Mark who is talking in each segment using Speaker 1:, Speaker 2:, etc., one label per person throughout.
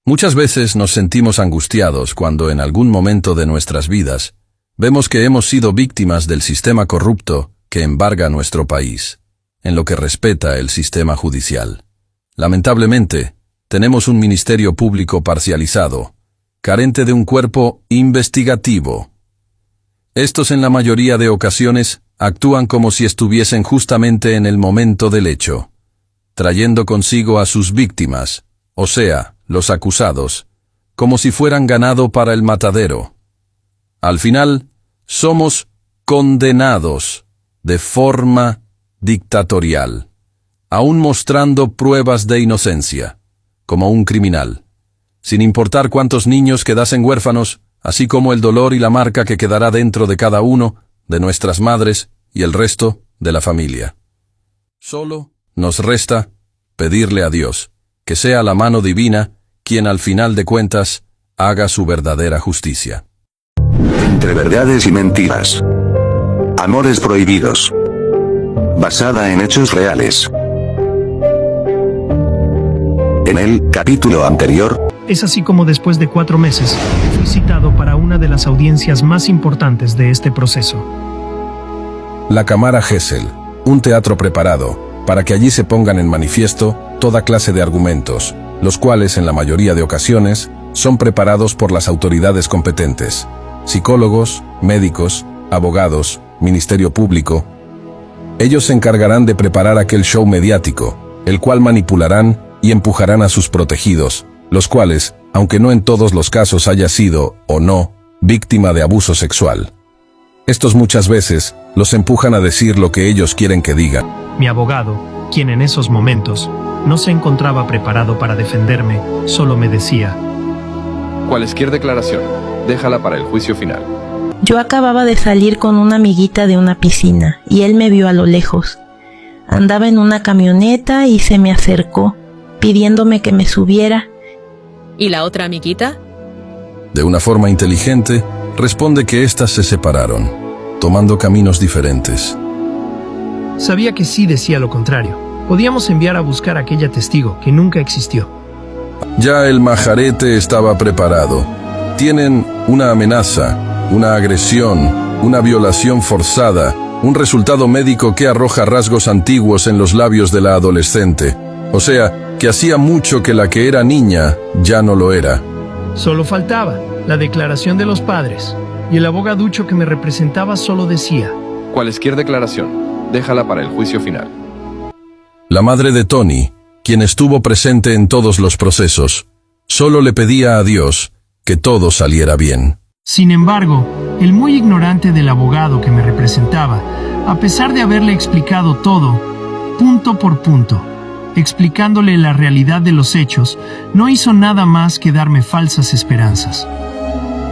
Speaker 1: Muchas veces nos sentimos angustiados cuando en algún momento de nuestras vidas vemos que hemos sido víctimas del sistema corrupto que embarga nuestro país, en lo que respecta el sistema judicial. Lamentablemente, tenemos un ministerio público parcializado, carente de un cuerpo investigativo. Estos en la mayoría de ocasiones actúan como si estuviesen justamente en el momento del hecho, trayendo consigo a sus víctimas, o sea, los acusados, como si fueran ganado para el matadero. Al final, somos condenados de forma dictatorial, aún mostrando pruebas de inocencia, como un criminal, sin importar cuántos niños quedasen huérfanos, así como el dolor y la marca que quedará dentro de cada uno de nuestras madres y el resto de la familia. Solo nos resta pedirle a Dios que sea la mano divina quien al final de cuentas haga su verdadera justicia.
Speaker 2: Entre verdades y mentiras. Amores prohibidos. Basada en hechos reales. En el capítulo anterior,
Speaker 3: es así como después de 4 meses, fui citado para una de las audiencias más importantes de este proceso.
Speaker 1: La Cámara Gesell, un teatro preparado para que allí se pongan en manifiesto toda clase de argumentos, los cuales en la mayoría de ocasiones son preparados por las autoridades competentes, psicólogos, médicos, abogados, ministerio público. Ellos se encargarán de preparar aquel show mediático, el cual manipularán y empujarán a sus protegidos, los cuales, aunque no en todos los casos haya sido, o no, víctima de abuso sexual. Estos muchas veces los empujan a decir lo que ellos quieren que digan.
Speaker 3: Mi abogado, quien en esos momentos no se encontraba preparado para defenderme, solo me decía:
Speaker 4: cualesquier declaración, déjala para el juicio final.
Speaker 5: Yo acababa de salir con una amiguita de una piscina y él me vio a lo lejos. Andaba en una camioneta y se me acercó, pidiéndome que me subiera.
Speaker 6: ¿Y la otra amiguita?
Speaker 1: De una forma inteligente, responde que éstas se separaron, tomando caminos diferentes.
Speaker 3: Sabía que sí decía lo contrario. Podíamos enviar a buscar a aquella testigo que nunca existió.
Speaker 1: Ya el majarete estaba preparado. Tienen una amenaza, una agresión, una violación forzada, un resultado médico que arroja rasgos antiguos en los labios de la adolescente. O sea, que hacía mucho que la que era niña ya no lo era.
Speaker 3: Solo faltaba la declaración de los padres, y el abogaducho que me representaba solo decía:
Speaker 4: cualesquier declaración, déjala para el juicio final.
Speaker 1: La madre de Tony, quien estuvo presente en todos los procesos, solo le pedía a Dios que todo saliera bien.
Speaker 3: Sin embargo, el muy ignorante del abogado que me representaba, a pesar de haberle explicado todo, punto por punto, explicándole la realidad de los hechos, no hizo nada más que darme falsas esperanzas.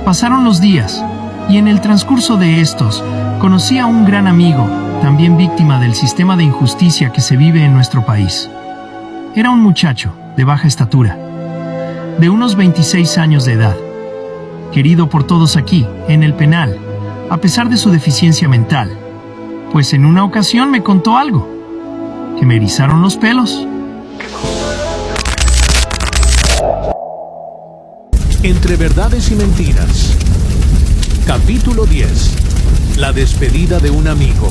Speaker 3: Pasaron los días, y en el transcurso de estos, conocí a un gran amigo, también víctima del sistema de injusticia que se vive en nuestro país. Era un muchacho de baja estatura, de unos 26 años de edad, querido por todos aquí, en el penal, a pesar de su deficiencia mental, pues en una ocasión me contó algo que me erizaron los pelos.
Speaker 7: Entre verdades y mentiras. Capítulo 10. La despedida de un amigo.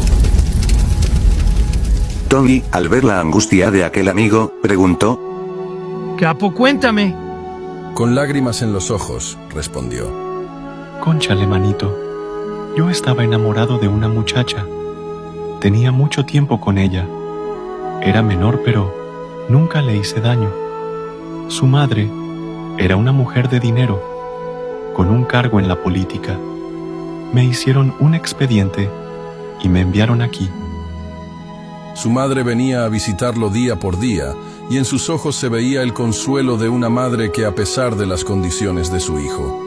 Speaker 2: Tony, al ver la angustia de aquel amigo, preguntó:
Speaker 3: Capo, cuéntame.
Speaker 1: Con lágrimas en los ojos, respondió:
Speaker 8: Cónchale, manito. Yo estaba enamorado de una muchacha. Tenía mucho tiempo con ella. Era menor, pero nunca le hice daño. Su madre era una mujer de dinero, con un cargo en la política. Me hicieron un expediente y me enviaron aquí.
Speaker 1: Su madre venía a visitarlo día por día, y en sus ojos se veía el consuelo de una madre que, a pesar de las condiciones de su hijo,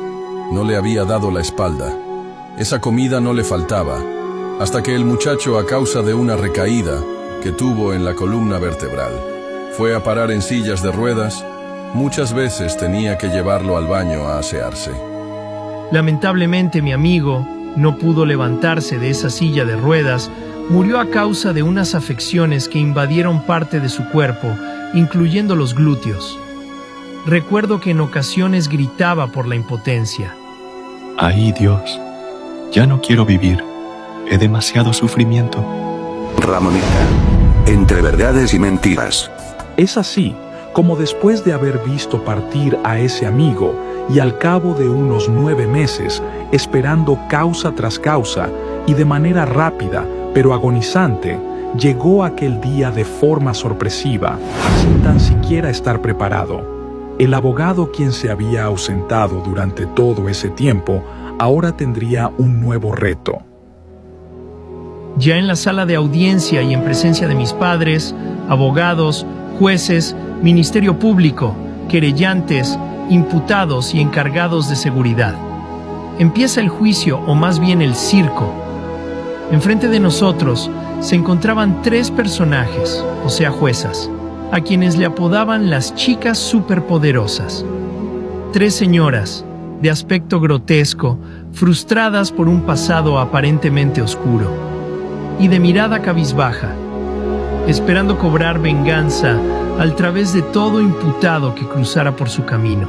Speaker 1: no le había dado la espalda. Esa comida no le faltaba, hasta que el muchacho, a causa de una recaída que tuvo en la columna vertebral, fue a parar en sillas de ruedas. Muchas veces tenía que llevarlo al baño a asearse.
Speaker 3: Lamentablemente, mi amigo no pudo levantarse de esa silla de ruedas. Murió a causa de unas afecciones que invadieron parte de su cuerpo, incluyendo los glúteos. Recuerdo que en ocasiones gritaba por la impotencia.
Speaker 8: Ay, Dios, ya no quiero vivir. He demasiado sufrimiento.
Speaker 2: Ramonita. Entre verdades y mentiras.
Speaker 9: Es así como después de haber visto partir a ese amigo y al cabo de unos 9 meses, esperando causa tras causa y de manera rápida pero agonizante, llegó aquel día de forma sorpresiva, sin tan siquiera estar preparado. El abogado, quien se había ausentado durante todo ese tiempo, ahora tendría un nuevo reto.
Speaker 3: Ya en la sala de audiencia y en presencia de mis padres, abogados, jueces, ministerio público, querellantes, imputados y encargados de seguridad. Empieza el juicio, o más bien el circo. Enfrente de nosotros se encontraban 3 personajes, o sea, juezas, a quienes le apodaban las chicas superpoderosas. 3 señoras, de aspecto grotesco, frustradas por un pasado aparentemente oscuro, y de mirada cabizbaja, esperando cobrar venganza al través de todo imputado que cruzara por su camino.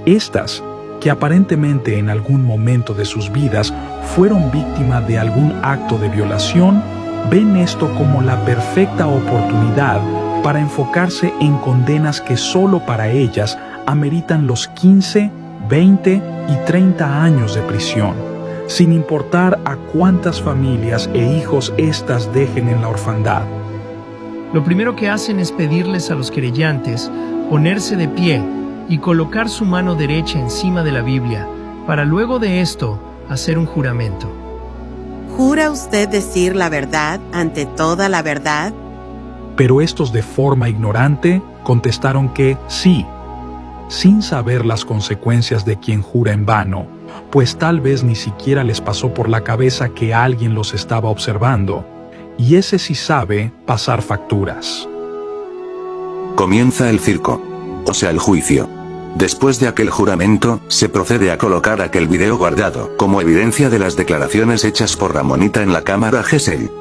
Speaker 9: Estas, que aparentemente en algún momento de sus vidas fueron víctimas de algún acto de violación, ven esto como la perfecta oportunidad para enfocarse en condenas que solo para ellas ameritan los 15, 20 y 30 años de prisión, sin importar a cuántas familias e hijos éstas dejen en la orfandad.
Speaker 3: Lo primero que hacen es pedirles a los querellantes ponerse de pie y colocar su mano derecha encima de la Biblia, para luego de esto hacer un juramento.
Speaker 10: ¿Jura usted decir la verdad ante toda la verdad?
Speaker 9: Pero estos, de forma ignorante, contestaron que sí, sin saber las consecuencias de quien jura en vano, pues tal vez ni siquiera les pasó por la cabeza que alguien los estaba observando, y ese sí sabe pasar facturas.
Speaker 2: Comienza el circo. O sea, el juicio. Después de aquel juramento, se procede a colocar aquel video guardado como evidencia de las declaraciones hechas por Ramonita en la cámara Gesell.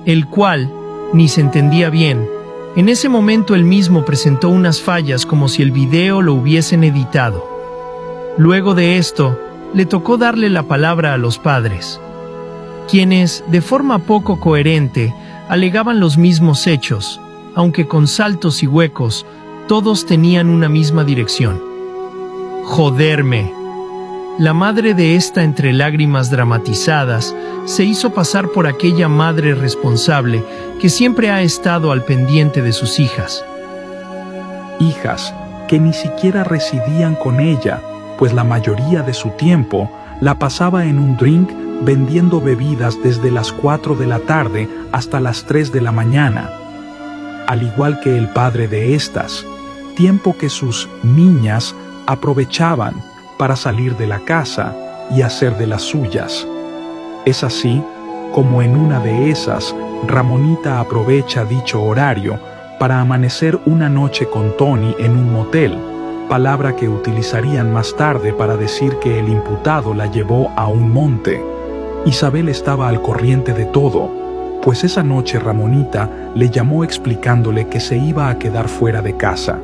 Speaker 3: El cual ni se entendía bien. En ese momento él mismo presentó unas fallas como si el video lo hubiesen editado. Luego de esto, le tocó darle la palabra a los padres, quienes, de forma poco coherente, alegaban los mismos hechos, aunque con saltos y huecos, todos tenían una misma dirección. Joderme. La madre de esta, entre lágrimas dramatizadas, se hizo pasar por aquella madre responsable que siempre ha estado al pendiente de sus hijas.
Speaker 9: Hijas que ni siquiera residían con ella, pues la mayoría de su tiempo la pasaba en un drink vendiendo bebidas desde las 4 de la tarde hasta las 3 de la mañana. Al igual que el padre de estas, tiempo que sus niñas aprovechaban para salir de la casa y hacer de las suyas. Es así como en una de esas, Ramonita aprovecha dicho horario para amanecer una noche con Tony en un motel, palabra que utilizarían más tarde para decir que el imputado la llevó a un monte. Isabel estaba al corriente de todo, pues esa noche Ramonita le llamó explicándole que se iba a quedar fuera de casa.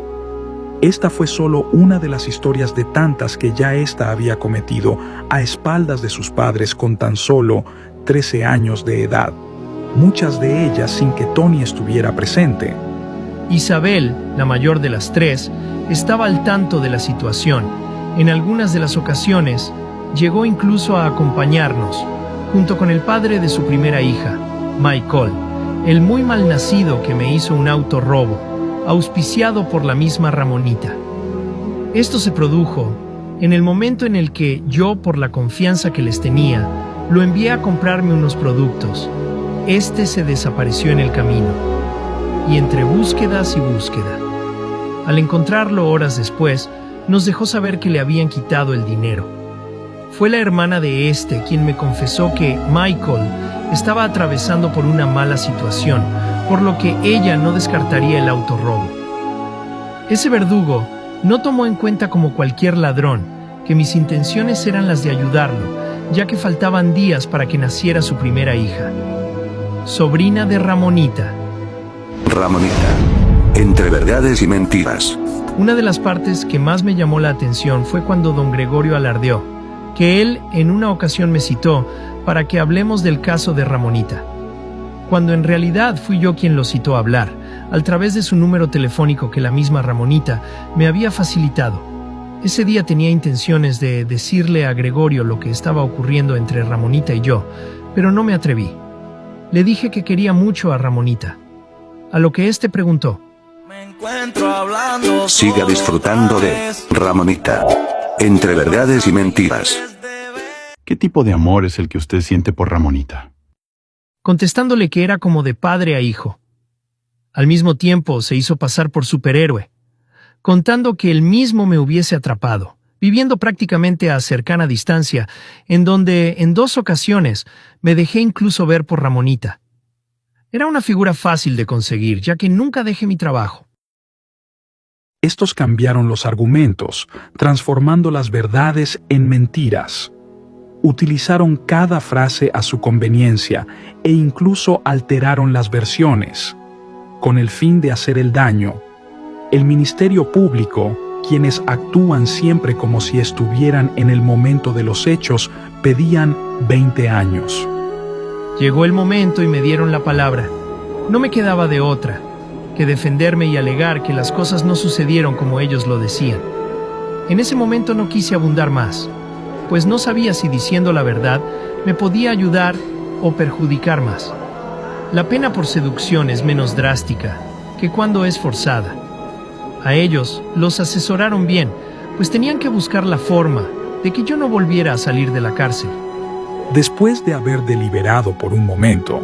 Speaker 9: Esta fue solo una de las historias de tantas que ya ésta había cometido a espaldas de sus padres con tan solo 13 años de edad, muchas de ellas sin que Tony estuviera presente.
Speaker 3: Isabel, la mayor de las 3, estaba al tanto de la situación. En algunas de las ocasiones, llegó incluso a acompañarnos, junto con el padre de su primera hija, Michael, el muy malnacido que me hizo un autorrobo, auspiciado por la misma Ramonita. Esto se produjo en el momento en el que yo, por la confianza que les tenía, lo envié a comprarme unos productos. Este se desapareció en el camino, y entre búsquedas y búsqueda. Al encontrarlo horas después, nos dejó saber que le habían quitado el dinero. Fue la hermana de este quien me confesó que Michael estaba atravesando por una mala situación, por lo que ella no descartaría el autorrobo. Ese verdugo no tomó en cuenta, como cualquier ladrón, que mis intenciones eran las de ayudarlo, ya que faltaban días para que naciera su primera hija, sobrina de Ramonita.
Speaker 2: Ramonita. Entre verdades y mentiras.
Speaker 3: Una de las partes que más me llamó la atención fue cuando don Gregorio alardeó que él en una ocasión me citó para que hablemos del caso de Ramonita, cuando en realidad fui yo quien lo citó a hablar, a través de su número telefónico que la misma Ramonita me había facilitado. Ese día tenía intenciones de decirle a Gregorio lo que estaba ocurriendo entre Ramonita y yo, pero no me atreví. Le dije que quería mucho a Ramonita, a lo que éste preguntó:
Speaker 2: Siga disfrutando de Ramonita. Entre verdades y mentiras.
Speaker 11: ¿Qué tipo de amor es el que usted siente por Ramonita?
Speaker 3: Contestándole que era como de padre a hijo. Al mismo tiempo se hizo pasar por superhéroe, contando que él mismo me hubiese atrapado, viviendo prácticamente a cercana distancia, en donde en 2 ocasiones me dejé incluso ver por Ramonita. Era una figura fácil de conseguir, ya que nunca dejé mi trabajo.
Speaker 9: Estos cambiaron los argumentos, transformando las verdades en mentiras. Utilizaron cada frase a su conveniencia e incluso alteraron las versiones, con el fin de hacer el daño. El Ministerio Público, quienes actúan siempre como si estuvieran en el momento de los hechos, pedían 20 años.
Speaker 3: Llegó el momento y me dieron la palabra. No me quedaba de otra que defenderme y alegar que las cosas no sucedieron como ellos lo decían. En ese momento no quise abundar más, pues no sabía si diciendo la verdad me podía ayudar o perjudicar más. La pena por seducción es menos drástica que cuando es forzada. A ellos los asesoraron bien, pues tenían que buscar la forma de que yo no volviera a salir de la cárcel.
Speaker 9: Después de haber deliberado por un momento,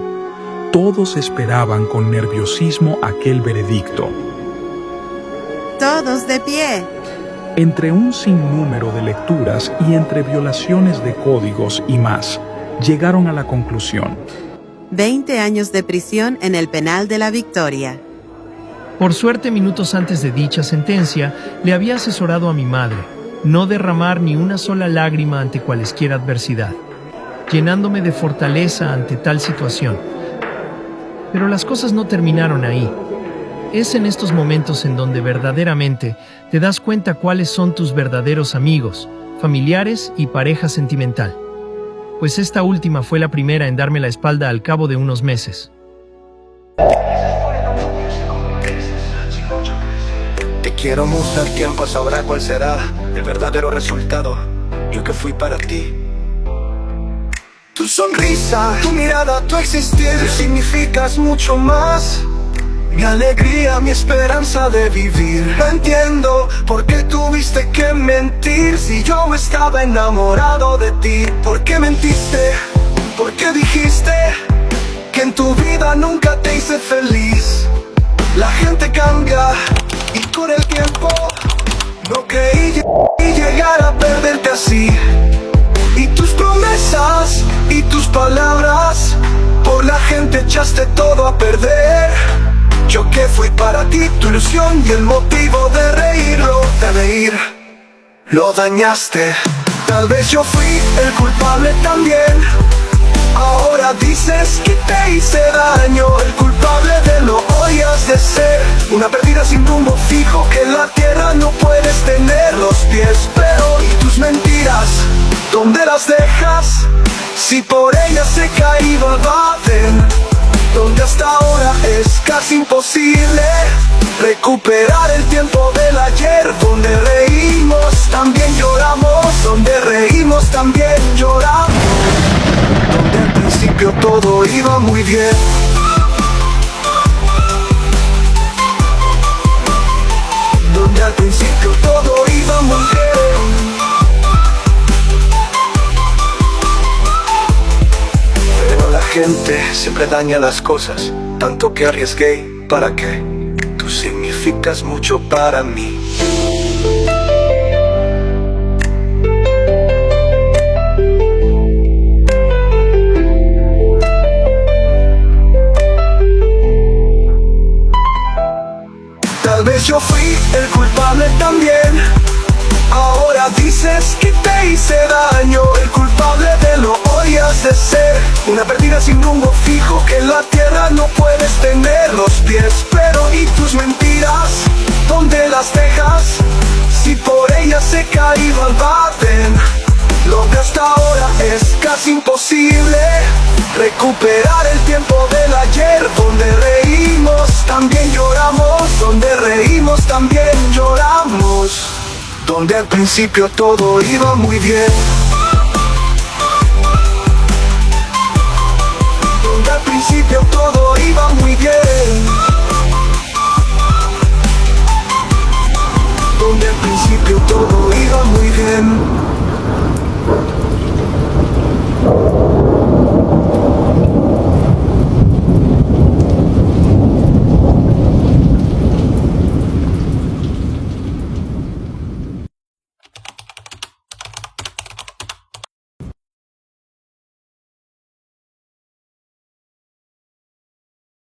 Speaker 9: todos esperaban con nerviosismo aquel veredicto.
Speaker 10: Todos de pie.
Speaker 9: Entre un sinnúmero de lecturas y entre violaciones de códigos y más, llegaron a la conclusión:
Speaker 10: 20 años de prisión en el penal de la Victoria.
Speaker 3: Por suerte, minutos antes de dicha sentencia, le había asesorado a mi madre no derramar ni una sola lágrima ante cualesquier adversidad, llenándome de fortaleza ante tal situación. Pero las cosas no terminaron ahí. Es en estos momentos en donde verdaderamente te das cuenta cuáles son tus verdaderos amigos, familiares y pareja sentimental. Pues esta última fue la primera en darme la espalda al cabo de unos meses.
Speaker 12: Te quiero mucho, el tiempo sabrá cuál será el verdadero resultado. Yo que fui para ti. Tu sonrisa, tu mirada, tu existir, significas mucho más. Mi alegría, mi esperanza de vivir. No entiendo por qué tuviste que mentir si yo estaba enamorado de ti. ¿Por qué mentiste? ¿Por qué dijiste que en tu vida nunca te hice feliz? La gente cambia y con el tiempo no creí llegar a perderte así. Y tus promesas y tus palabras, por la gente echaste todo a perder. Yo que fui para ti tu ilusión y el motivo de reírlo, de reír, lo dañaste. Tal vez yo fui el culpable también. Ahora dices que te hice daño. El culpable de lo hoy has de ser. Una perdida sin rumbo fijo que en la tierra no puedes tener los pies. Pero ¿y tus mentiras? ¿Dónde las dejas? Si por ellas se caído evaden. Donde hasta ahora es casi imposible recuperar el tiempo del ayer. Donde reímos, también lloramos. Donde reímos, también lloramos. Donde al principio todo iba muy bien. Donde al principio todo iba muy bien. Pero la gente siempre daña las cosas, tanto que arriesgué. ¿Para qué? Tú significas mucho para mí. Tal vez yo fui el culpable también. Ahora dices que te hice daño. El culpable de lo hoy has de ser. Una perdida sin rumbo fijo que en la tierra ahora no puedes tener los pies. Pero ¿y tus mentiras? ¿Dónde las dejas? Si por ellas se caído al baten. Lo que hasta ahora es casi imposible, recuperar el tiempo del ayer, donde reímos, también lloramos, donde reímos, también lloramos, donde al principio todo iba muy bien, donde al principio todo iba muy bien, donde al principio todo iba muy bien.